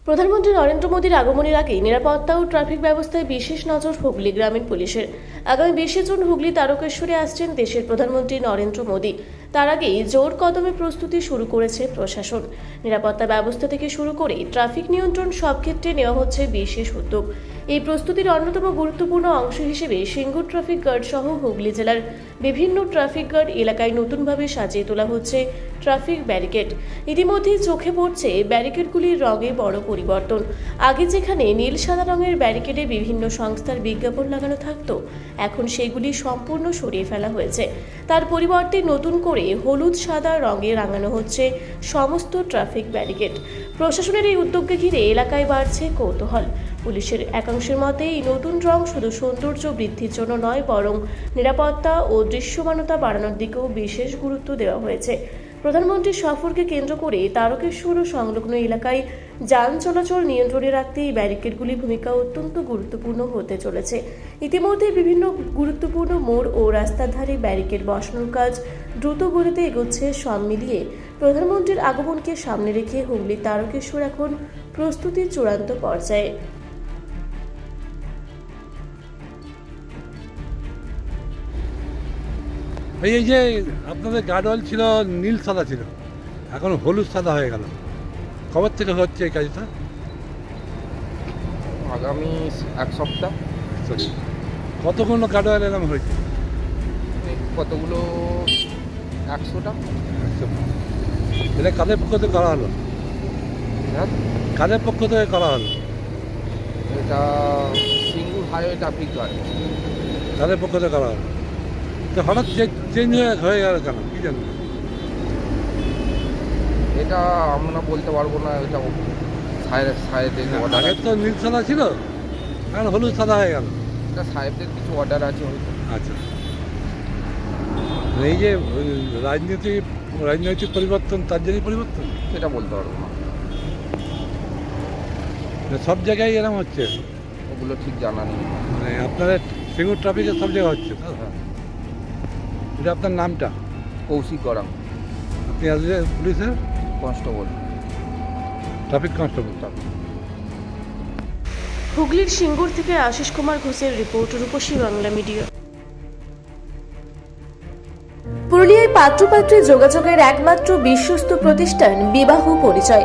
প্রধানমন্ত্রী নরেন্দ্র মোদীর আগমনের আগে নিরাপত্তা ও ট্রাফিক ব্যবস্থায় বিশেষ নজর হুগলি গ্রামীণ পুলিশের। আগামী 20 জুন হুগলি তারকেশ্বরে আসছেন দেশের প্রধানমন্ত্রী নরেন্দ্র মোদী। তার আগেই জোর কদমে প্রস্তুতি শুরু করেছে প্রশাসন। নিরাপত্তা ব্যবস্থা থেকে শুরু করে ট্রাফিক নিয়ন্ত্রণ সব ক্ষেত্রে নেওয়া হচ্ছে বিশেষ উদ্যোগ। এই প্রস্তুতির অন্যতম গুরুত্বপূর্ণ অংশ হিসেবে সিঙ্গুর ট্রাফিক গার্ড সহ হুগলি জেলার বিভিন্ন ট্রাফিক গার্ড এলাকায় নতুনভাবে সাজিয়ে তোলা হচ্ছে ট্রাফিক ব্যারিকেড। ইতিমধ্যেই চোখে পড়ছে ব্যারিকেডগুলির রঙে বড় পরিবর্তন। আগে যেখানে নীল সাদা রঙের ব্যারিকেডে বিভিন্ন সংস্থার বিজ্ঞাপন লাগানো থাকতো, এখন সেগুলি সম্পূর্ণ সরিয়ে ফেলা হয়েছে। তার পরিবর্তে নতুন করে হলুদ সাদা রঙে রাঙানো হচ্ছে সমস্ত ট্রাফিক ব্যারিকেড। প্রশাসনের এই উদ্যোগকে ঘিরে এলাকায় বাড়ছে কৌতূহল। পুলিশের একাংশের মতে এই নতুন রং শুধু সৌন্দর্য বৃদ্ধির জন্য নয়, বরং নিরাপত্তা ও দৃশ্যমানতা বাড়ানোর দিকেও বিশেষ গুরুত্ব দেওয়া হয়েছে। প্রধানমন্ত্রীর সফরকে কেন্দ্র করে তারকেশ্বর ও সংলগ্ন এলাকায় যান চলাচল নিয়ন্ত্রণে রাখতে এই ব্যারিকেডগুলির ভূমিকা অত্যন্ত গুরুত্বপূর্ণ হতে চলেছে। ইতিমধ্যে বিভিন্ন গুরুত্বপূর্ণ মোড় ও রাস্তার ধারে ব্যারিকেড বসানোর কাজ দ্রুত গতিতে এগোচ্ছে। সব মিলিয়ে প্রধানমন্ত্রীর আগমনকে সামনে রেখে হুগলি তারকেশ্বর এখন প্রস্তুতির চূড়ান্ত পর্যায়ে। এই যে আপনাদের গার্ডওয়াল ছিল নীল সাদা ছিল, এখন হলুদ সাদা হয়ে গেল, কবে থেকে হচ্ছে এই কাজটা? আগামী এক সপ্তাহ। কতগুলো গার্ডওয়াল এরকম হয়েছে? কতগুলো? 100টা। এটা কাদের পক্ষ থেকে করা হলো? হ্যাঁ, কাদের পক্ষ থেকে করা হলো? এটা সিঙ্গুর হাইওয়ে ট্রাফিক গার্ড। কাদের পক্ষ থেকে করা হলো? তো হঠাৎ চেঞ্জ হয়ে গেল কেন, কি জানেন? এটা আমরা বলতে পারবো না, এটা সাহেবদের অর্ডার আগে তো নীল সাদা ছিল, এখন হলুদ সাদা হয়ে গেল। এটা সাহেবদের কিছু অর্ডার আছে হয়তো। আচ্ছা, এই যে রাজনৈতিক পরিবর্তন, তার জন্যই পরিবর্তন, সেটা বলতে পারবো না, সব জায়গায় এরকম হচ্ছে। ওগুলো ঠিক জানা নেই। মানে আপনাদের সিঙ্গুর ট্রাফিকে সব জায়গায় হচ্ছে তো? হ্যাঁ। এটা আপনার নামটা? কৌশিক গরাম, আপনি আসলে পুলিশের কনস্টেবল, ট্রাফিক কনস্টেবল। হুগলির সিঙ্গুর থেকে আশিস কুমার ঘোষের রিপোর্ট, রূপসী বাংলা মিডিয়া। পুরুলিয়ায় পাত্রপাত্রী যোগাযোগের একমাত্র বিশ্বস্ত প্রতিষ্ঠান বিবাহ পরিচয়।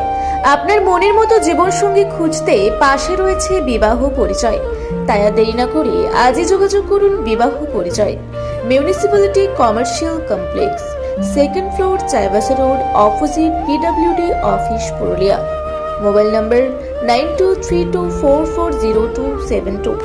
আপনার মনের মতো জীবনসঙ্গী খুঁজতে পাশে রয়েছে বিবাহ পরিচয়। তাই আর দেরি না করে আজই যোগাযোগ করুন বিবাহ পরিচয়। Municipality commercial complex, 2nd floor, Chaibasa road, opposite PWD office, Purulia. Mobile নম্বর 9232440272।